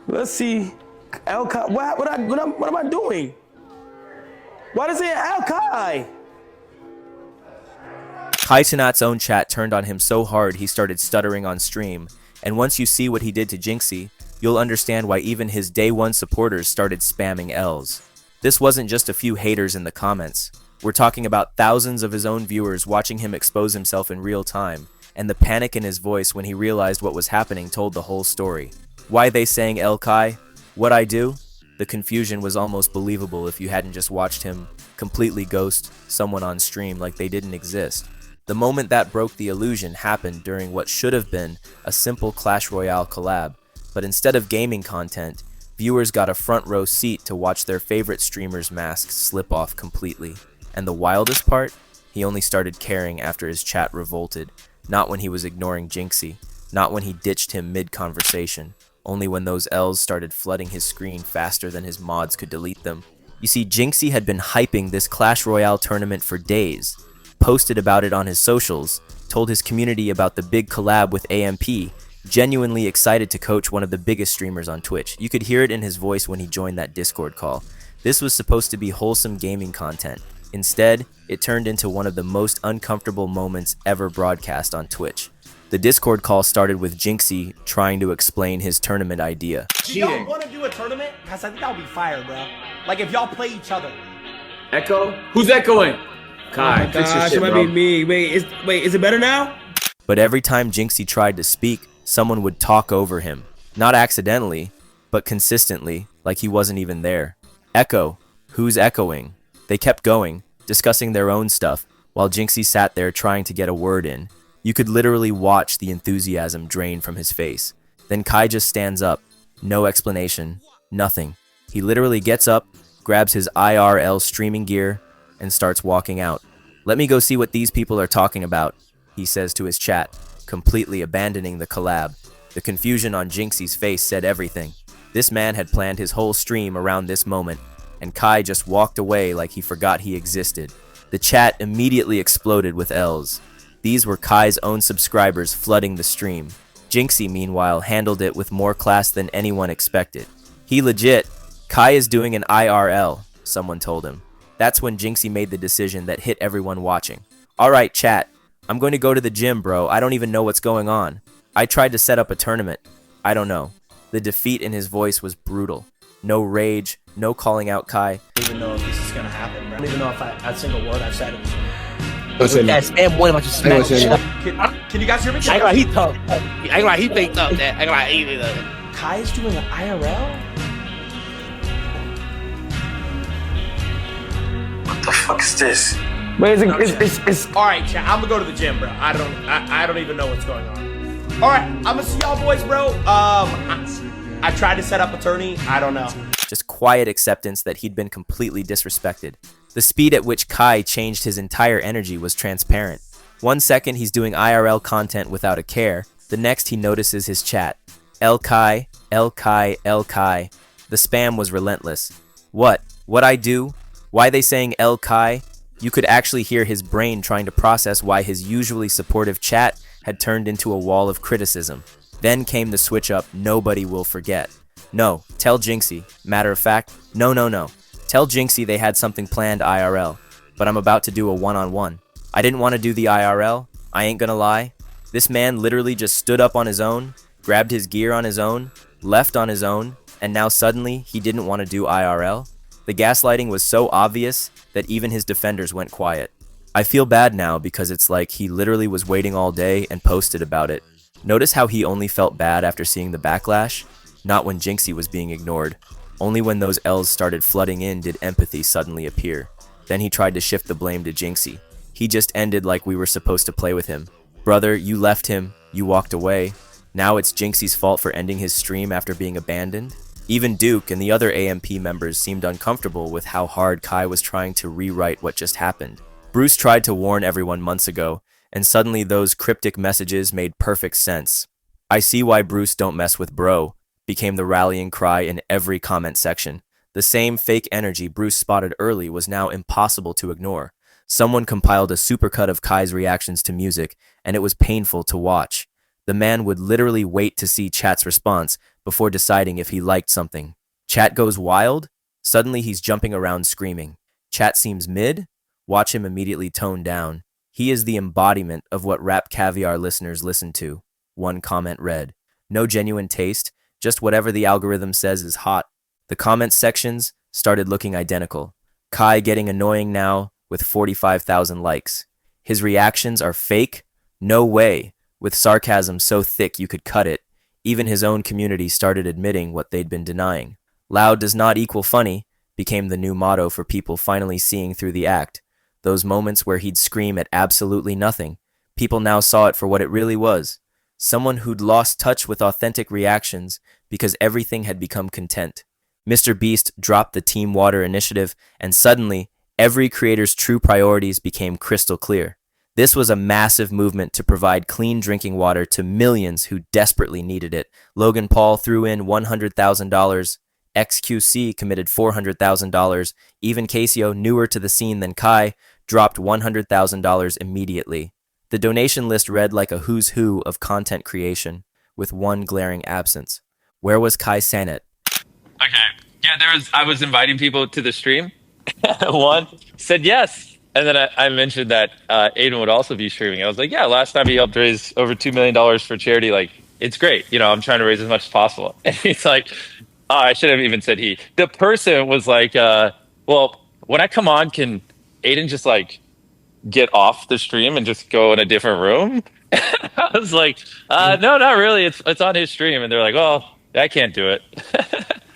Let's see. Elkai. What am I doing? Why does it say Elkai? Cenat's own chat turned on him so hard he started stuttering on stream, and once you see what he did to Jinxy, you'll understand why even his day one supporters started spamming L's. This wasn't just a few haters in the comments. We're talking about thousands of his own viewers watching him expose himself in real time, and the panic in his voice when he realized what was happening told the whole story. Why they saying Elkai? What I do? The confusion was almost believable if you hadn't just watched him completely ghost someone on stream like they didn't exist. The moment that broke the illusion happened during what should have been a simple Clash Royale collab, but instead of gaming content, viewers got a front row seat to watch their favorite streamer's mask slip off completely. And the wildest part? He only started caring after his chat revolted, not when he was ignoring Jinxy, not when he ditched him mid-conversation, only when those L's started flooding his screen faster than his mods could delete them. You see, Jinxy had been hyping this Clash Royale tournament for days, posted about it on his socials, told his community about the big collab with AMP, genuinely excited to coach one of the biggest streamers on Twitch. You could hear it in his voice when he joined that Discord call. This was supposed to be wholesome gaming content. Instead, it turned into one of the most uncomfortable moments ever broadcast on Twitch. The Discord call started with Jinxy trying to explain his tournament idea. Do y'all want to do a tournament? Because I think that would be fire, bro. Like if y'all play each other. Echo? Who's echoing? Kai, Oh gosh, it might be me. Wait, is it better now? But every time Jinxy tried to speak, someone would talk over him. Not accidentally, but consistently, like he wasn't even there. Echo. Who's echoing? They kept going, discussing their own stuff, while Jinxy sat there trying to get a word in. You could literally watch the enthusiasm drain from his face. Then Kai just stands up. No explanation. Nothing. He literally gets up, grabs his IRL streaming gear, and starts walking out. Let me go see what these people are talking about, he says to his chat, completely abandoning the collab. The confusion on Jinxy's face said everything. This man had planned his whole stream around this moment, and Kai just walked away like he forgot he existed. The chat immediately exploded with L's. These were Kai's own subscribers flooding the stream. Jinxy, meanwhile, handled it with more class than anyone expected. He legit, Kai is doing an IRL, someone told him. That's when Jinxy made the decision that hit everyone watching. Alright chat, I'm going to go to the gym, bro. I don't even know what's going on. I tried to set up a tournament. I don't know. The defeat in his voice was brutal. No rage, no calling out Kai. I don't even know if this is gonna happen, bro. I don't even know if a single word I've said. That spam boy about to smack the shit up. Can you guys hear me? I ain't like he tough. I ain't like he faked up that. I ain't like he did that. Kai is doing an IRL? What the fuck is this? Wait, it's all right, chat. I'm gonna go to the gym, bro. I don't even know what's going on. All right, I'm gonna see y'all boys, bro. I tried to set up a tourney. I don't know. Just quiet acceptance that he'd been completely disrespected. The speed at which Kai changed his entire energy was transparent. 1 second he's doing IRL content without a care. The next he notices his chat. Elkai, Elkai, Elkai. The spam was relentless. What? What I do? Why they saying Elkai? You could actually hear his brain trying to process why his usually supportive chat had turned into a wall of criticism. Then came the switch up nobody will forget. No, tell Jinxy. Matter of fact, no. Tell Jinxy they had something planned IRL, but I'm about to do a one-on-one. I didn't want to do the IRL, I ain't gonna lie. This man literally just stood up on his own, grabbed his gear on his own, left on his own, and now suddenly he didn't want to do IRL? The gaslighting was so obvious that even his defenders went quiet. I feel bad now because it's like he literally was waiting all day and posted about it. Notice how he only felt bad after seeing the backlash? Not when Jinxy was being ignored. Only when those L's started flooding in did empathy suddenly appear. Then he tried to shift the blame to Jinxy. He just ended like we were supposed to play with him. Brother, you left him, you walked away. Now it's Jinxy's fault for ending his stream after being abandoned? Even Duke and the other AMP members seemed uncomfortable with how hard Kai was trying to rewrite what just happened. Bruce tried to warn everyone months ago, and suddenly those cryptic messages made perfect sense. I see why Bruce don't mess with bro, became the rallying cry in every comment section. The same fake energy Bruce spotted early was now impossible to ignore. Someone compiled a supercut of Kai's reactions to music, and it was painful to watch. The man would literally wait to see chat's response before deciding if he liked something. Chat goes wild, suddenly he's jumping around screaming. Chat seems mid, watch him immediately tone down. He is the embodiment of what Rap Caviar listeners listen to. One comment read, no genuine taste, just whatever the algorithm says is hot. The comment sections started looking identical. Kai getting annoying now with 45,000 likes. His reactions are fake? No way. With sarcasm so thick you could cut it. Even his own community started admitting what they'd been denying. Loud does not equal funny became the new motto for people finally seeing through the act. Those moments where he'd scream at absolutely nothing, people now saw it for what it really was. Someone who'd lost touch with authentic reactions because everything had become content. Mr. Beast dropped the Team Water initiative, and suddenly, every creator's true priorities became crystal clear. This was a massive movement to provide clean drinking water to millions who desperately needed it. Logan Paul threw in $100,000. XQC committed $400,000. Even Casio, newer to the scene than Kai, dropped $100,000 immediately. The donation list read like a who's who of content creation, with one glaring absence. Where was Kai Cenat? Okay. Yeah, I was inviting people to the stream. One said yes. And then I mentioned that Adin would also be streaming. I was like, yeah, last time he helped raise over $2 million for charity. Like, it's great. You know, I'm trying to raise as much as possible. And he's like, oh, I should have even said he. The person was like, well, when I come on, can Adin just like get off the stream and just go in a different room? I was like, no, not really. It's on his stream. And they're like, well, I can't do it.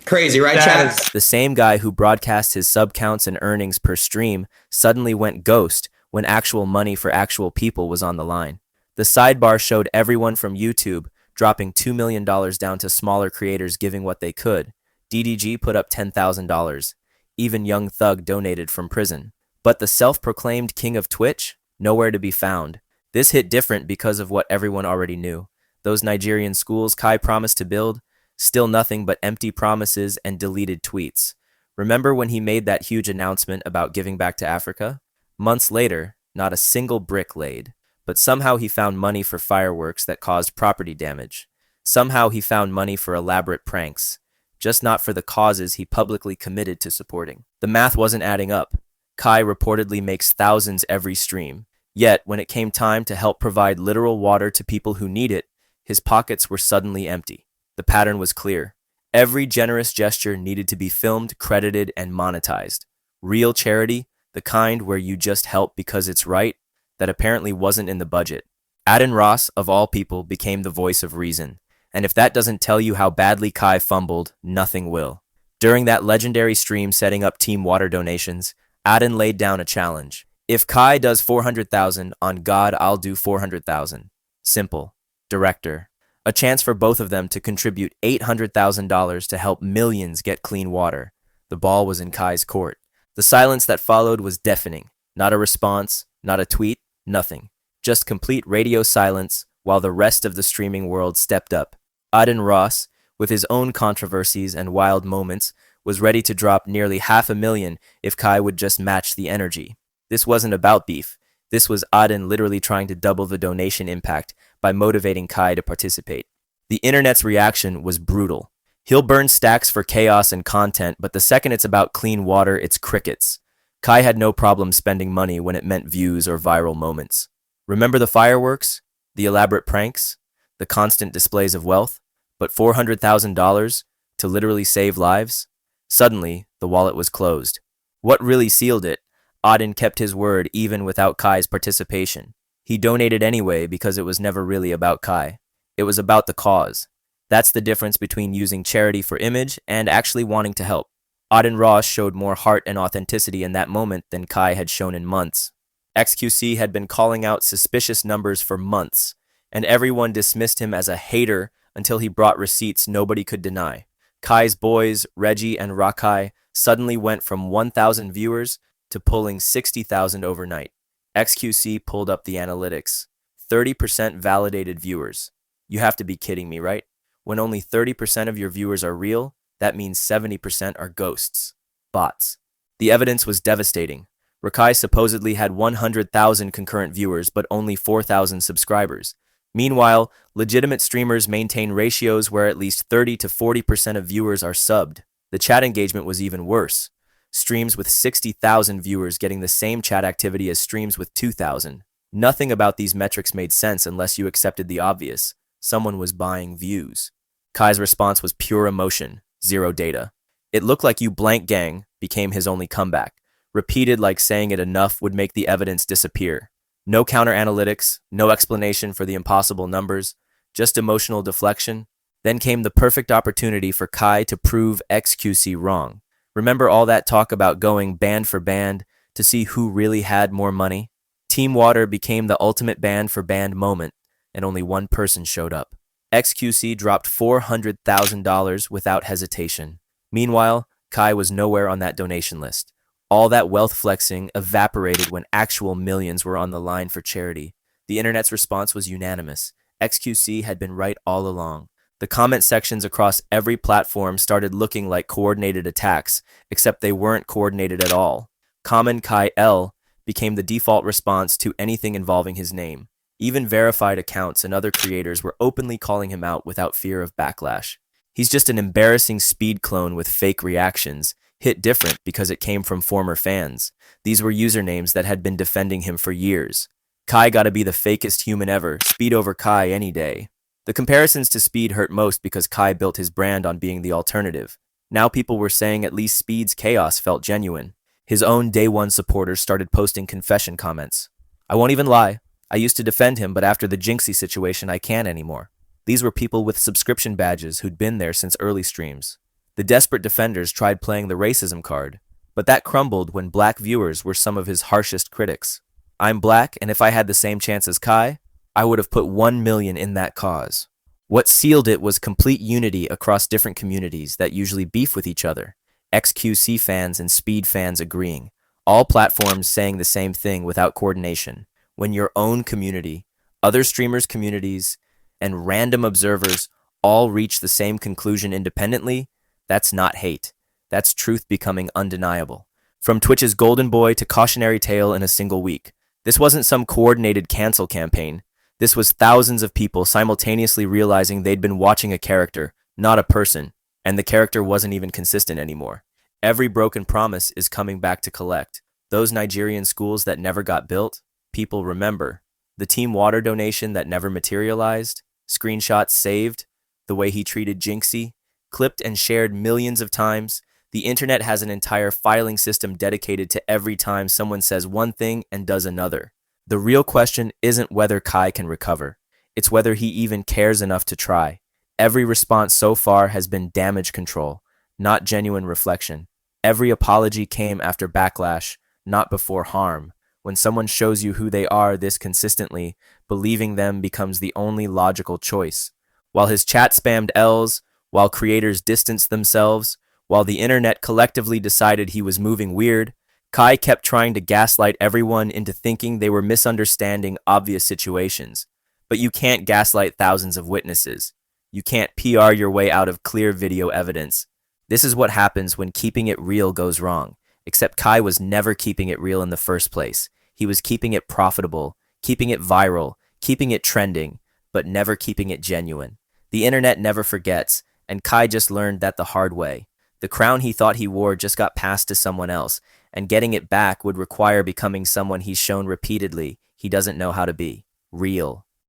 Crazy, right, Chad? The same guy who broadcast his sub counts and earnings per stream suddenly went ghost when actual money for actual people was on the line. The sidebar showed everyone from YouTube dropping $2 million down to smaller creators giving what they could. DDG put up $10,000. Even Young Thug donated from prison. But the self-proclaimed king of Twitch? Nowhere to be found. This hit different because of what everyone already knew. Those Nigerian schools Kai promised to build? Still nothing but empty promises and deleted tweets. Remember when he made that huge announcement about giving back to Africa? Months later, not a single brick laid. But somehow he found money for fireworks that caused property damage. Somehow he found money for elaborate pranks. Just not for the causes he publicly committed to supporting. The math wasn't adding up. Kai reportedly makes thousands every stream. Yet, when it came time to help provide literal water to people who need it, his pockets were suddenly empty. The pattern was clear. Every generous gesture needed to be filmed, credited, and monetized. Real charity, the kind where you just help because it's right, that apparently wasn't in the budget. Adin Ross, of all people, became the voice of reason. And if that doesn't tell you how badly Kai fumbled, nothing will. During that legendary stream setting up Team Water donations, Adin laid down a challenge. If Kai does 400,000, on God, I'll do 400,000. Simple. Director. A chance for both of them to contribute $800,000 to help millions get clean water. The ball was in Kai's court. The silence that followed was deafening. Not a response, not a tweet, nothing. Just complete radio silence while the rest of the streaming world stepped up. Adin Ross, with his own controversies and wild moments, was ready to drop nearly $500,000 if Kai would just match the energy. This wasn't about beef. This was Adin literally trying to double the donation impact by motivating Kai to participate. The internet's reaction was brutal. He'll burn stacks for chaos and content, but the second it's about clean water, it's crickets. Kai had no problem spending money when it meant views or viral moments. Remember the fireworks? The elaborate pranks? The constant displays of wealth? But $400,000 to literally save lives? Suddenly, the wallet was closed. What really sealed it? Adin kept his word even without Kai's participation. He donated anyway because it was never really about Kai. It was about the cause. That's the difference between using charity for image and actually wanting to help. Adin Ross showed more heart and authenticity in that moment than Kai had shown in months. XQC had been calling out suspicious numbers for months, and everyone dismissed him as a hater until he brought receipts nobody could deny. Kai's boys, Reggie and Rakai, suddenly went from 1,000 viewers to pulling 60,000 overnight. XQC pulled up the analytics. 30% validated viewers. You have to be kidding me, right? When only 30% of your viewers are real, that means 70% are ghosts. Bots. The evidence was devastating. Rakai supposedly had 100,000 concurrent viewers, but only 4,000 subscribers. Meanwhile, legitimate streamers maintain ratios where at least 30 to 40% of viewers are subbed. The chat engagement was even worse. Streams with 60,000 viewers getting the same chat activity as streams with 2,000. Nothing about these metrics made sense unless you accepted the obvious. Someone was buying views. Kai's response was pure emotion, zero data. It looked like you blank gang became his only comeback. Repeated like saying it enough would make the evidence disappear. No counter-analytics, no explanation for the impossible numbers, just emotional deflection. Then came the perfect opportunity for Kai to prove XQC wrong. Remember all that talk about going band for band to see who really had more money? Team Water became the ultimate band for band moment, and only one person showed up. XQC dropped $400,000 without hesitation. Meanwhile, Kai was nowhere on that donation list. All that wealth flexing evaporated when actual millions were on the line for charity. The internet's response was unanimous. XQC had been right all along. The comment sections across every platform started looking like coordinated attacks, except they weren't coordinated at all. Common Kai L became the default response to anything involving his name. Even verified accounts and other creators were openly calling him out without fear of backlash. He's just an embarrassing speed clone with fake reactions, hit different because it came from former fans. These were usernames that had been defending him for years. Kai gotta be the fakest human ever, Speed over Kai any day. The comparisons to Speed hurt most because Kai built his brand on being the alternative. Now people were saying at least Speed's chaos felt genuine. His own day one supporters started posting confession comments. I won't even lie, I used to defend him, but after the Jinxy situation I can't anymore. These were people with subscription badges who'd been there since early streams. The desperate defenders tried playing the racism card, but that crumbled when black viewers were some of his harshest critics. I'm black, and if I had the same chance as Kai, I would have put 1 million in that cause. What sealed it was complete unity across different communities that usually beef with each other. XQC fans and Speed fans agreeing. All platforms saying the same thing without coordination. When your own community, other streamers' communities, and random observers all reach the same conclusion independently, that's not hate. That's truth becoming undeniable. From Twitch's Golden Boy to Cautionary Tale in a single week. This wasn't some coordinated cancel campaign. This was thousands of people simultaneously realizing they'd been watching a character, not a person, and the character wasn't even consistent anymore. Every broken promise is coming back to collect. Those Nigerian schools that never got built, people remember. The Team Water donation that never materialized, screenshots saved, the way he treated Jinxy, clipped and shared millions of times. The internet has an entire filing system dedicated to every time someone says one thing and does another. The real question isn't whether Kai can recover. It's whether he even cares enough to try. Every response so far has been damage control, not genuine reflection. Every apology came after backlash, not before harm. When someone shows you who they are this consistently, believing them becomes the only logical choice. While his chat spammed L's, while creators distanced themselves, while the internet collectively decided he was moving weird, Kai kept trying to gaslight everyone into thinking they were misunderstanding obvious situations. But you can't gaslight thousands of witnesses. You can't PR your way out of clear video evidence. This is what happens when keeping it real goes wrong. Except Kai was never keeping it real in the first place. He was keeping it profitable, keeping it viral, keeping it trending, but never keeping it genuine. The internet never forgets, and Kai just learned that the hard way. The crown he thought he wore just got passed to someone else, and getting it back would require becoming someone he's shown repeatedly he doesn't know how to be. Real.